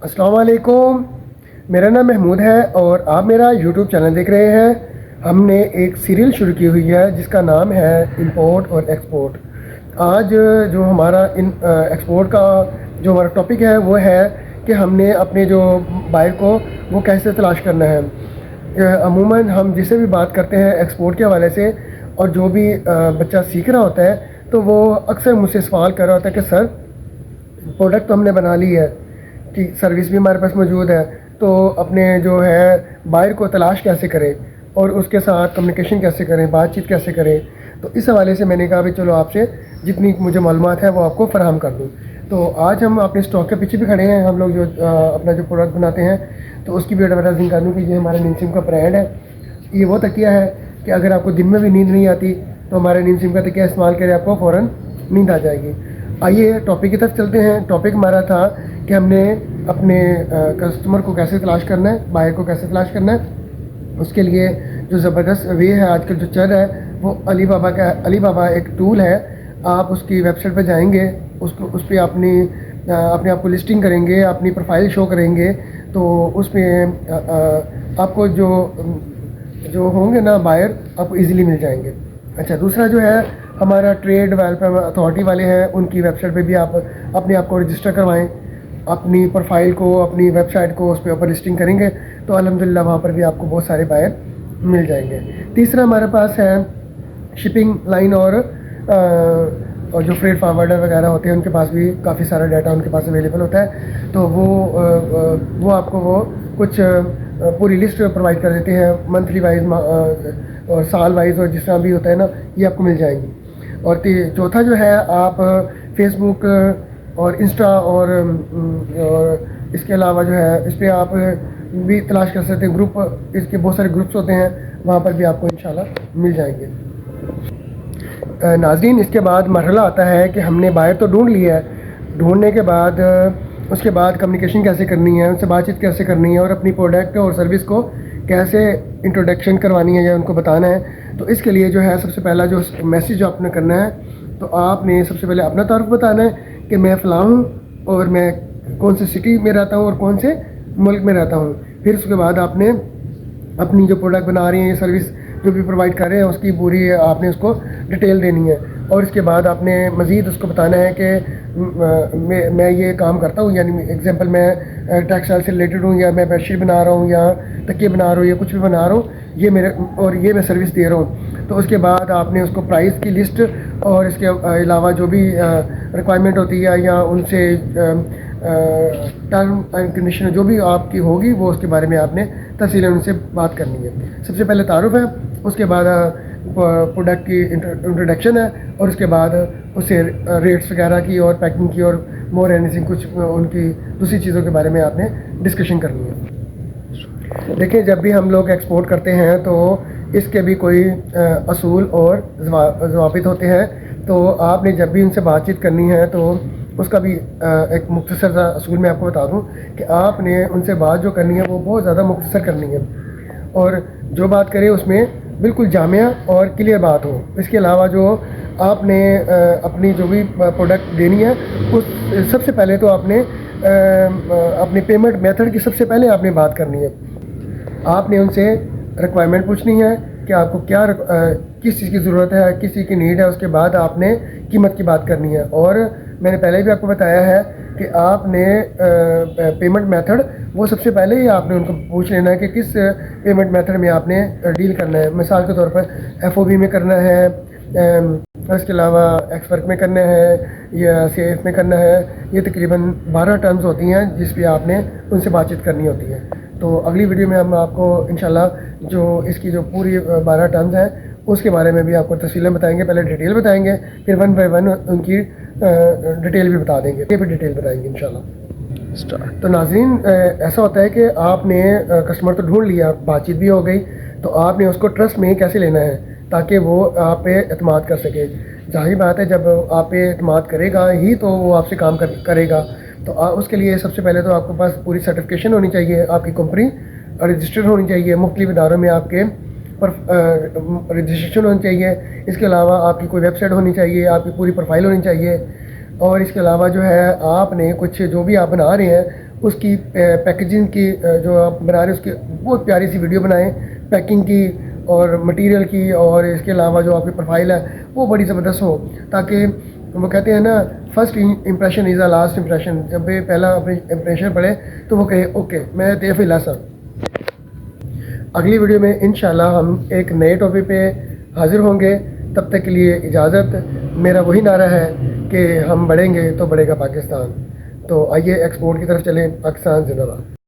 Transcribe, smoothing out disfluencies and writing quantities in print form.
السلام علیکم، میرا نام محمود ہے اور آپ میرا یوٹیوب چینل دیکھ رہے ہیں۔ ہم نے ایک سیریل شروع کی ہوئی ہے جس کا نام ہے امپورٹ اور ایکسپورٹ۔ آج جو ہمارا ایکسپورٹ کا جو ہمارا ٹاپک ہے وہ ہے کہ ہم نے اپنے جو بائر کو وہ کیسے تلاش کرنا ہے۔ عموماً ہم جسے بھی بات کرتے ہیں ایکسپورٹ کے حوالے سے، اور جو بھی بچہ سیکھ رہا ہوتا ہے تو وہ اکثر مجھ سے سوال کر رہا ہوتا ہے کہ سر پروڈکٹ تو ہم نے بنا لی ہے، کہ سروس بھی ہمارے پاس موجود ہے، تو اپنے جو ہے بائر کو تلاش کیسے کریں اور اس کے ساتھ کمیونیکیشن کیسے کریں، بات چیت کیسے کریں۔ تو اس حوالے سے میں نے کہا بھی چلو آپ سے جتنی مجھے معلومات ہے وہ آپ کو فراہم کر دوں۔ تو آج ہم اپنے اسٹاک کے پیچھے بھی کھڑے ہیں، ہم لوگ جو اپنا جو پروڈکٹ بناتے ہیں تو اس کی بھی ایڈورٹائزنگ کر دوں کہ یہ ہمارا نیم سم کا برانڈ ہے۔ یہ وہ تکیہ ہے کہ اگر آپ کو دن میں بھی نیند نہیں آتی تو ہمارے نیم سم کا تکیہ استعمال کرے، آپ کو فوراً نیند آ جائے گی۔ آئیے ٹاپک کی طرف چلتے ہیں۔ ٹاپک ہمارا تھا کہ ہم نے اپنے کسٹمر کو کیسے تلاش کرنا ہے، بائر کو کیسے تلاش کرنا ہے۔ اس کے لیے جو زبردست وے ہے آج کل جو چل رہا ہے وہ علی بابا ایک ٹول ہے۔ آپ اس کی ویب سائٹ پہ جائیں گے، اس پہ اپنے آپ کو لسٹنگ کریں گے، اپنی پروفائل شو کریں گے، تو اس میں آپ کو جو ہوں گے نا بائر آپ کو ایزیلی مل جائیں گے۔ اچھا، دوسرا جو ہے ہمارا ٹریڈ ڈیولپمنٹ اتھارٹی والے ہیں، ان کی ویب سائٹ پہ بھی آپ اپنے آپ کو رجسٹر کروائیں، اپنی پروفائل کو اپنی ویب سائٹ کو اس پہ اوپر لسٹنگ کریں گے تو الحمدللہ وہاں پر بھی آپ کو بہت سارے بائر مل جائیں گے۔ تیسرا ہمارے پاس ہے شپنگ لائن اور جو فریٹ فارورڈر وغیرہ ہوتے ہیں ان کے پاس بھی کافی سارا ڈیٹا ان کے پاس اویلیبل ہوتا ہے، تو وہ آپ کو وہ کچھ پوری لسٹ پرووائڈ کر دیتے ہیں منتھلی وائز اور سال وائز، اور جس طرح بھی ہوتا ہے نا یہ آپ کو مل جائیں گی۔ اور چوتھا جو ہے آپ فیس بک اور انسٹا اور اس کے علاوہ جو ہے اس پہ آپ بھی تلاش کر سکتے ہیں، گروپ اس کے بہت سارے گروپس ہوتے ہیں، وہاں پر بھی آپ کو انشاءاللہ مل جائیں گے۔ ناظرین، اس کے بعد مرحلہ آتا ہے کہ ہم نے بائر تو ڈھونڈ لیا ہے، ڈھونڈنے کے بعد اس کے بعد کمیونیکیشن کیسے کرنی ہے، ان سے بات چیت کیسے کرنی ہے، اور اپنی پروڈکٹ اور سروس کو کیسے انٹروڈکشن کروانی ہے یا ان کو بتانا ہے۔ تو اس کے لیے جو ہے سب سے پہلا جو میسیج جو آپ نے کرنا ہے تو آپ نے سب سے پہلے اپنا تعارف بتانا ہے کہ میں فلاں ہوں اور میں کون سے سٹی میں رہتا ہوں اور کون سے ملک میں رہتا ہوں۔ پھر اس کے بعد آپ نے اپنی جو پروڈکٹ بنا رہی ہیں، سروس جو بھی پرووائڈ کر رہے ہیں اس کی پوری آپ نے اس کو ڈیٹیل دینی ہے، اور اس کے بعد آپ نے مزید اس کو بتانا ہے کہ میں یہ کام کرتا ہوں، یعنی ایگزامپل میں ٹیکسٹائل سے ریلیٹڈ ہوں، یا میں بیڈ شیٹ بنا رہا ہوں، یا تکیے بنا رہا ہوں، یا کچھ بھی بنا رہا ہوں، یہ میں سروس دے رہا ہوں۔ تو اس کے بعد آپ نے اس کو پرائز کی لسٹ اور اس کے علاوہ جو بھی ریکوائرمنٹ ہوتی ہے یا ان سے ٹرم اینڈ کنڈیشن جو بھی آپ کی ہوگی وہ اس کے بارے میں آپ نے تفصیل ان سے بات کرنی ہے۔ سب سے پہلے تعارف ہے، اس کے بعد پروڈکٹ کی انٹروڈکشن ہے، اور اس کے بعد اس سے ریٹس وغیرہ کی اور پیکنگ کی اور مور اینیتھنگ کچھ ان کی دوسری چیزوں کے بارے میں آپ نے ڈسکشن کرنی ہے۔ دیکھیں، جب بھی ہم لوگ ایکسپورٹ کرتے ہیں تو اس کے بھی کوئی اصول اور ضوابط ہوتے ہیں، تو آپ نے جب بھی ان سے بات چیت کرنی ہے تو اس کا بھی ایک مختصر سا اصول میں آپ کو بتا دوں کہ آپ نے ان سے بات جو کرنی ہے وہ بہت زیادہ مختصر کرنی ہے، اور جو بات کرے اس میں بالکل جامع اور کلیئر بات ہو۔ اس کے علاوہ جو آپ نے اپنی جو بھی پروڈکٹ دینی ہے اس سب سے پہلے تو آپ نے اپنے پیمنٹ میتھڈ کی سب سے پہلے آپ نے بات کرنی ہے۔ آپ نے ان سے ریکوائرمنٹ پوچھنی ہے کہ آپ کو کیا کس چیز کی ضرورت ہے، کس چیز کی نیڈ ہے، اس کے بعد آپ نے قیمت کی بات کرنی ہے۔ اور میں نے پہلے بھی آپ کو بتایا ہے کہ آپ نے پیمنٹ میتھڈ وہ سب سے پہلے ہی آپ نے ان کو پوچھ لینا ہے کہ کس پیمنٹ میتھڈ میں آپ نے ڈیل کرنا ہے۔ مثال کے طور پر FOB میں کرنا ہے، اس کے علاوہ ایکس ورک میں کرنا ہے، یا CF میں کرنا ہے۔ یہ تقریباً 12 ٹرمز ہوتی ہیں جس پہ آپ نے ان سے بات چیت کرنی ہوتی ہے۔ تو اگلی ویڈیو میں ہم آپ کو انشاءاللہ جو اس کی جو پوری 12 ٹرمز ہیں اس کے بارے میں بھی آپ کو تفصیلیں بتائیں گے، پہلے ڈیٹیل بتائیں گے، پھر 1 بائی 1 ان کی ڈیٹیل بھی بتا دیں گے، یہ بھی ڈیٹیل بتائیں گے انشاءاللہ۔ تو ناظرین، ایسا ہوتا ہے کہ آپ نے کسٹمر تو ڈھونڈ لیا، بات چیت بھی ہو گئی، تو آپ نے اس کو ٹرسٹ میں کیسے لینا ہے تاکہ وہ آپ پہ اعتماد کر سکے۔ ظاہر بات ہے جب آپ پہ اعتماد کرے گا ہی تو وہ آپ سے کام کرے گا، تو اس کے لیے سب سے پہلے تو آپ کے پاس پوری سرٹیفکیشن ہونی چاہیے، آپ کی کمپنی رجسٹرڈ ہونی چاہیے، مختلف اداروں میں آپ کے رجسٹریشن ہونی چاہیے۔ اس کے علاوہ آپ کی کوئی ویب سائٹ ہونی چاہیے، آپ کی پوری پروفائل ہونی چاہیے، اور اس کے علاوہ جو ہے آپ نے کچھ جو بھی آپ بنا رہے ہیں اس کی پیکیجنگ کی جو آپ بنا رہے ہیں اس کی بہت پیاری سی ویڈیو بنائیں پیکنگ کی اور مٹیریل کی، اور اس کے علاوہ جو آپ کی پروفائل ہے وہ بڑی زبردست ہو، تاکہ وہ کہتے ہیں نا first impression is a last impression, جب یہ پہلا اپنی امپریشن پڑے تو وہ کہے اوکے میں تے فی سر۔ اگلی ویڈیو میں انشاءاللہ ہم ایک نئے ٹاپک پہ حاضر ہوں گے، تب تک کے لیے اجازت۔ میرا وہی نعرہ ہے کہ ہم بڑھیں گے تو بڑھے گا پاکستان، تو آئیے ایکسپورٹ کی طرف چلیں، پاکستان زندہ باد۔